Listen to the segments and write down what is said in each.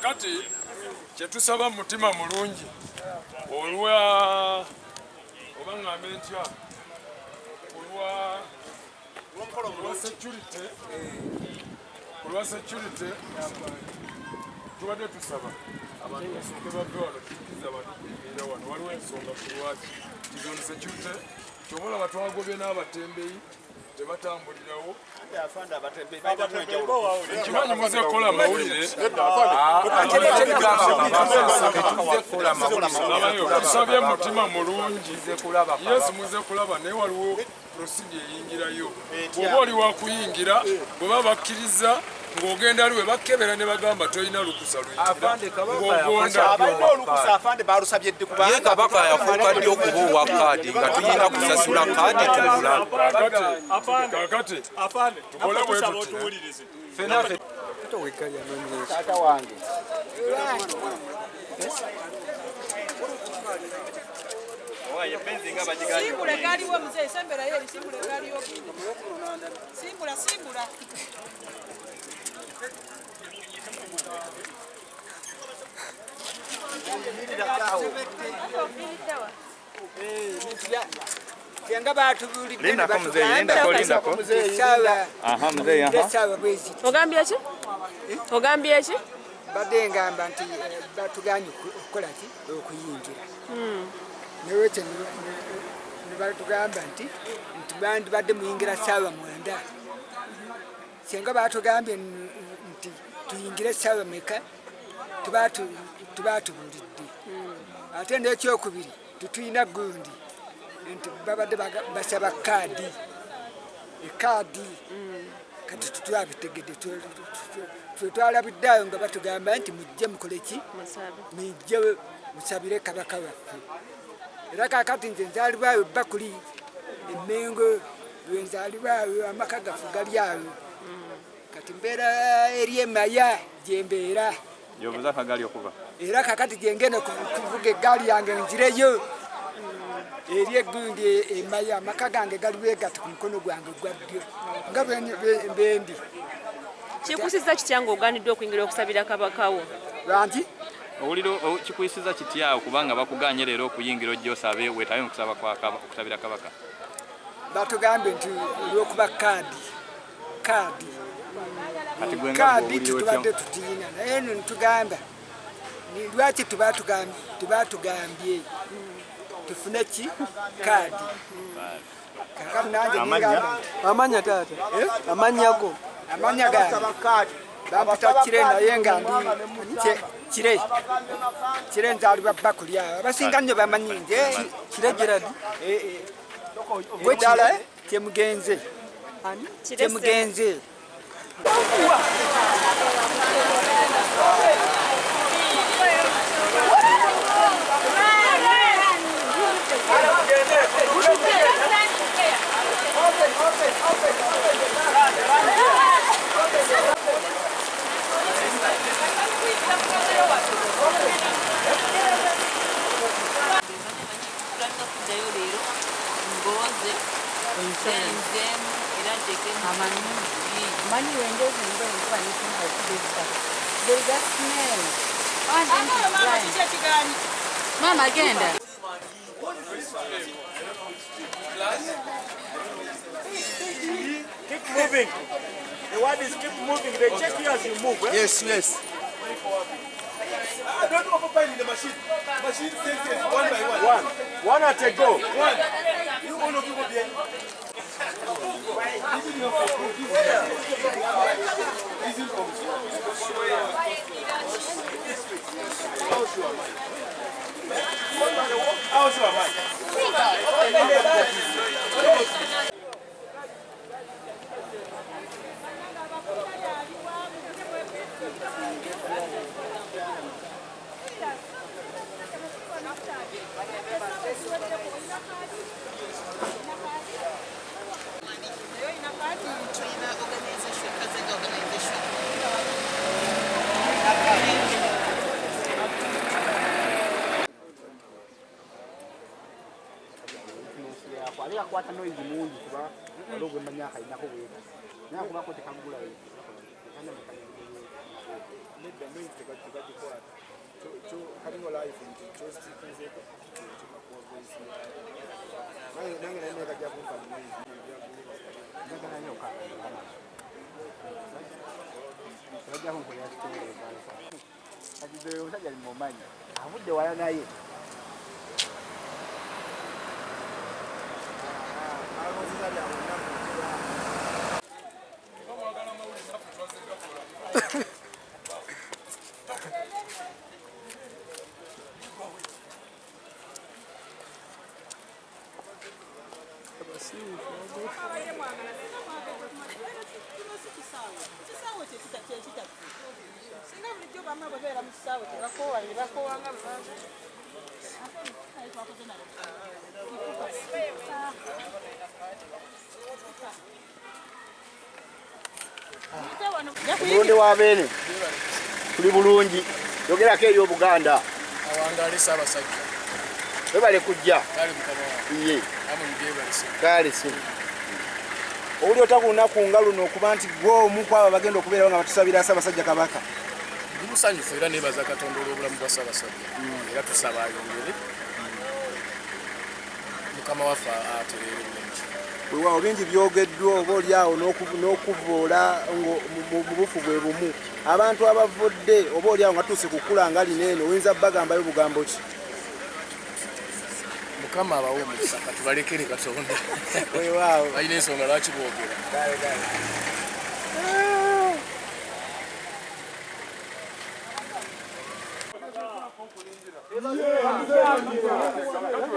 kakati kyetusaba mutima mulungi olwa obaŋŋambe ntya olwa security tubadde tusaba abantu basooke bave wano tukiriza abantu kuyimirira wano waliwo ensonga ku lwaki kizoni security kyomulaba twagobye n'abatembeyi tebatambulirawo ekimanyi muze kukola amawulire tusabye mutima mulungi yesu muze kulaba naye waliwo prosidi eyingirayo bwoba oli wakuyingira bweba bakkiriza ng'ogenda aliwe bakkebera ne bagamba tolina lukusa luyingiye kabaka yafuuka ddi okuba owa kaadi nga tulina kusasula kaadi tubula kakati tukole taata wange simbula galiwo mzee sembera yeri simbula galiwo simbula Yanga batubuli Linda mzee. Aha mzee aha. Ogambye ki? Ogambye ki? Badde ngamba nti batuganye okukola ki okuyingira. Newe kye ne batugamba nti bandi badde muyingira saawa mwenda. Senga batugambye nti tuyingire saawa meka tubatubulidde. Ate n'ekyokubiri tutuyina gundi nti babadde basaba kaadi ekaadi kati tutwabitegedde twetwalabiddeayo nga batugamba nti mujje mukole ki mujje musabire kabaka waffe era kakati nze nzaalibwayo bakuli emmengo lwenzaalibwayo amaka gaffe gali awo kati mbeera eri emaya gyembeera yobuza kagali okuva era kakati gyengenda kuvuga eggaali yange nzireyo eri egundi emaya amaka gange galiwegati ku mukono gwange gwa ddyo nga bendi kikusiza kitya ng'ogaaniddwa okuyingira okusabira kabakawo lwanki owuliro kikuyisiza kitya kubanga bakuganye leero okuyingira ojja osabe weetabe mu kusaba okusabira kabaka batugambye nti olw'okuba kaadi tetubadde tutiina naye nitugamba lwaki tubatugambye tufune ki kaadi kakati nange ningamba amanya taata amanya go amanya gange bampita kire naye nga ndi kire nzaalibwa bakuli awo abasinga nnyo bamanyi nze kire geradi ddala kyemugenze Mama agenda. Keep moving. The word is keep moving. They check you as you move. Eh? Yes. Don't occupy the machine. Machine says one by one. One at a go. One. You all of you will be. kwata noise mungi kuba alogo manyaka inako weka nyako bako tekangula weka kana mekanya Mulonde wa bene tuli bulungi yogerako eri Obuganda awangaale Ssaabasajja webale kujja kale mukama iye amulibyebalise kale si oli otakunaku nga luno okuba nti gwe omu kwabo bagenda okubeerawo nga batusabira Ssaabasajja Kabaka ndi musanyufu era neebaza Katonda olw'obulamu bwa Ssaabasajja era tusaba ayongere mukama waffe atereere bulungi weewaawo bingi byogeddwa oba oliawo n'okuvoola mu bufu bwe bumu abantu abavudde oba oliawo nga tuuse kukula nga lineeno oyinza bagambayo bugambo ki mukama abawe omukisa katubalekere Katonda weewaawo balina ensonga lwaki boogera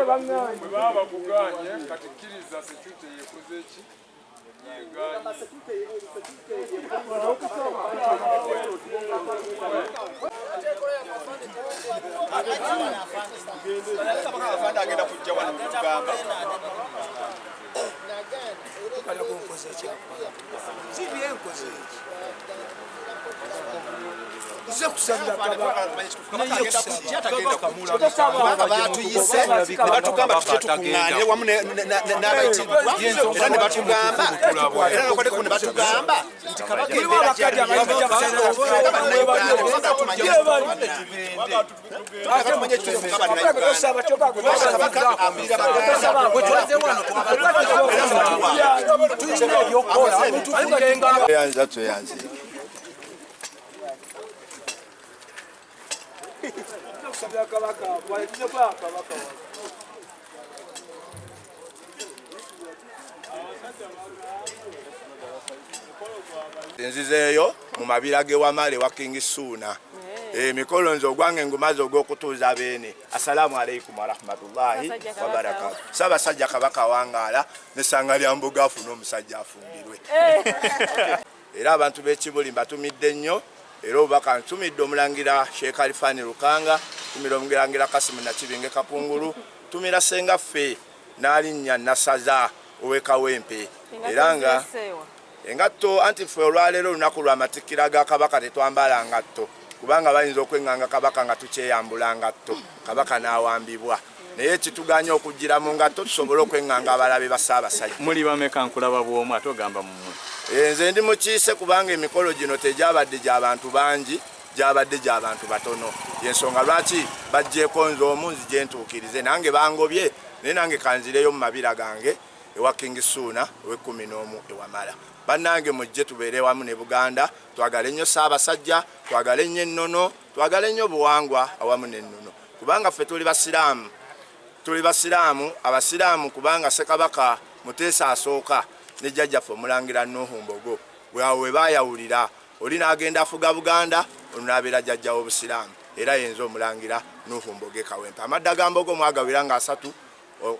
bwe baba bakuganye kati kkiriza security yekoze ki agenda kujja wano kugamba batugamba tujye tukuŋŋaanire wamu n'abayitibwa era ne batugamba era nokodeko ne batugamba nti kabaka nzizeeyo mu mabira g'ewamale wa King Ssuuna mikolo nze ogwange ngumaze ogw'okutuuza beene. Assalamu alaikum warahmatullahi wabarakatu. Ssaabasajja Kabaka wangaala n'essanga lya Mbuga afuna omusajja afumbirwe era abantu b'Ekibuli mbatumidde nnyo era obubaka ntumidde omulangira Sheikh Alifani Lukanga, tumira omulangira Kasimu Nakibinge Kapungulu, tumira Sengaffe n'alinnya Nasaza ow'Ekawempe era nga engatto anti ffe olwaleero olunaku lw'amatikkira ga Kabaka tetwambala ngatto kubanga bayinza okweŋŋanga Kabaka nga tukyeyambula ngatto Kabaka n'awambibwa naye kituganya okujjira mu ngatto tusobole okweŋŋanga abalabe ba Ssaabasajja. Muli bameka nkulaba bw'omu ate ogamba mumwe? Nze ndi mukiise kubanga emikolo gino tegyabadde gy'abantu bangi, gyabadde gy'abantu batono. Yensonga lwaki bajjeeko nze omu nzije ntuukirize nange bangobye naye nange kanzireyo mu mabira gange ewa King Ssuuna ow'e11 ewamala. Bannange mujje tubeere wamu ne Buganda, twagale nnyo Ssaabasajja, twagale nnyo ennono, twagale nnyo buwangwa awamu n'ennono kubanga ffe tuli basiraamu abasiraamu kubanga Ssekabaka Muteesa asooka ne jjajjaffe omulangira Nuhu Mbogo bwe baayawulira oli n'agenda afuga Buganda ono n'abeera jjajja w'obusiraamu era yenza omulangira Nuhu Mbogo Kawempe. Amadda ga Mbogo mwagawira nga 3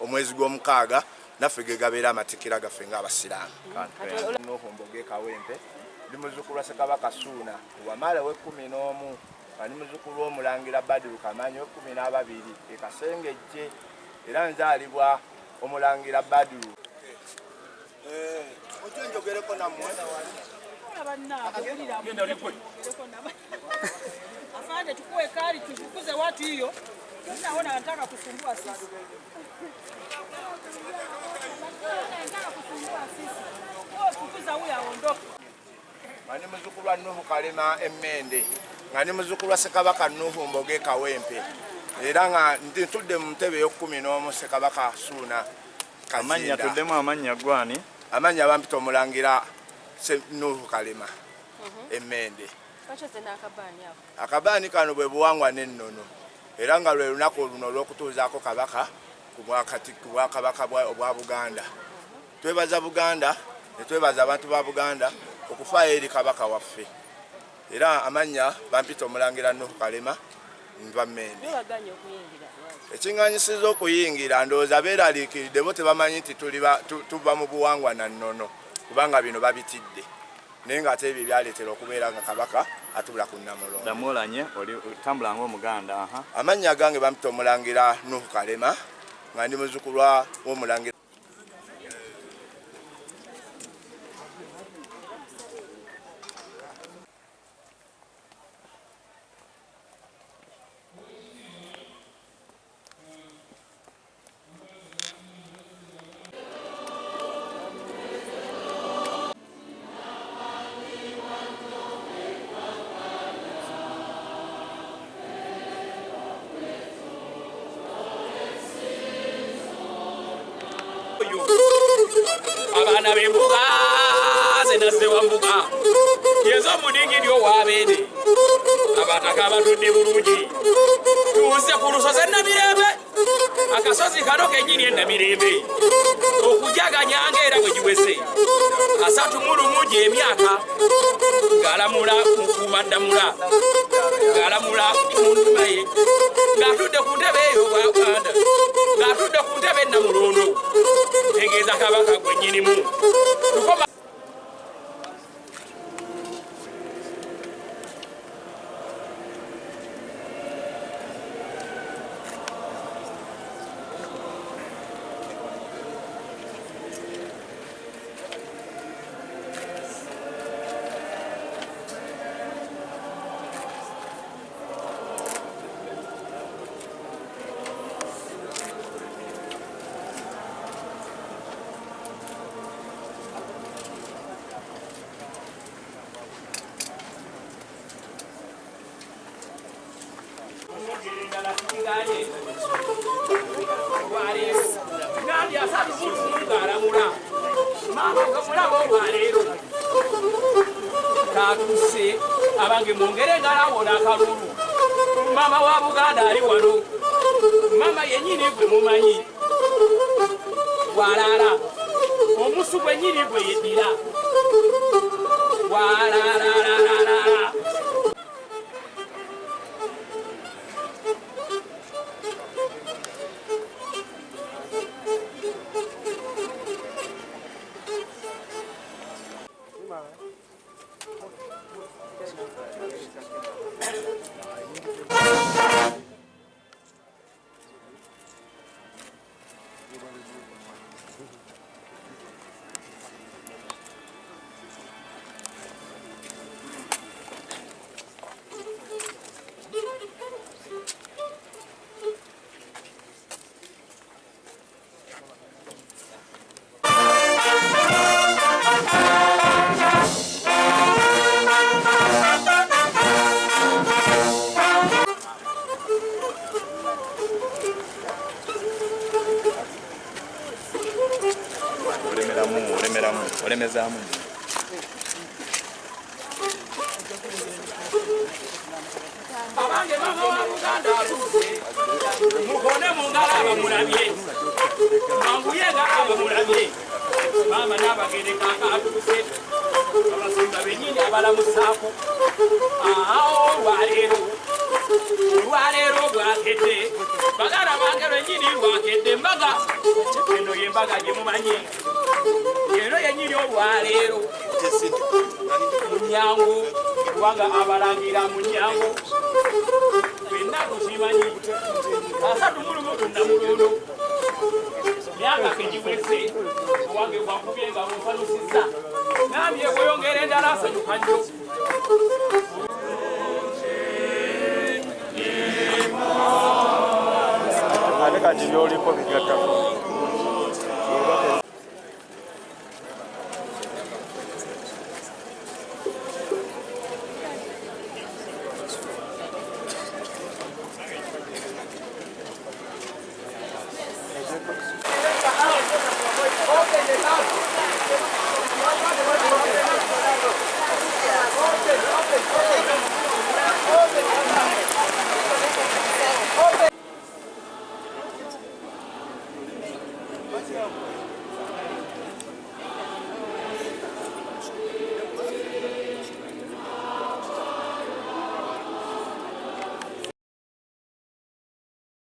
omwezi gw'omukaaga naffe ge gabeera amatikkira gaffe ng'abasiraamu. Nuhu Mbogo Kawempe ndi muzzukulu wa Ssekabaka Ssuuna Wamala w'e11 ani muzzukulu w'omulangira Badru Kamanyi w'e12 e Kasengejje era nzaalibwa omulangira Badru. Ojo njogereko nammwe afande tukue kari tufukuze watu hiyo. Naona anataka kusumbua sisi. Fukuza huyu aondoke. Mani muzzukulu wa Nuhu Kalema Emmende nga ndi muzzukulu wa Ssekabaka Nuhu Mboge Kawempe era nga ntudde mu ntebe ey'okumin'omu Ssekabaka Ssuuna Amanya tuddemu amanya gwani? Amanya bampita Omulangira Nuhu Kalema Emmende. Akabaani kano bwe buwangwa n'ennono era nga lwe lunaku luno olw'okutuuzaako kabaka ku bwakabaka obwa Buganda. Twebaza Buganda ne twebaza abantu ba Buganda okufaayo eri kabaka waffe era amanya bampita Omulangira Nuhu Kalema nva Mmende. Ekiŋŋaanyisiza okuyingira ndowooza beeraliikiridde bo tebamanyi nti tuva mu buwangwa na nnono kubanga bino babitidde naye ng'ate ebyo byaleetera okubeera nga kabaka atula ku Namulondo. Damulanye oli tambula ng'Omuganda. Amannya gange bampita Omulangira Nuhu Kalema nga ndi muzzukulu w'Omulangira. Abana b'embuga zenazze wambuga yezo omudingidi owabeene abataka abatudde bulungi tuuse ku lusozi Namirembe akasozi kano kennyini eNamirembe okujaganyanga era bwe giwese 31 gy'emyaka ng'alamula Mukuumaddamula ng'alamula Munduma ye ng'atudde ku ntebe eyo Buganda ng'atudde ku ntebe Namulondo tegeeza kabaka gwennyinimu Kakuse abange mungere ngalawola akalulu mama wa Buganda ali wano mama yennyini gwe mumanyi walala omusu gwennyini gwe yeddira walala olemezamu abange mama wa Buganda atuuse mukone mungala abamulabye manguyenga abamulabye mama n'abagende kaka atuuse abasumba bennyini abalamusaako olwaleero bwakedde bagala bange lwennyini lwakedde embaga eno y'embaga gye mumanyi eno yennyini olwaleero Munyango kubanga abalangira Munyango fenna tukimanyi 31 Namulondo myaka kegiwese owange bwakubye nga bunsalusizza nambye kweyongera endala asanyuka nnyo ate kati byoliko bigatta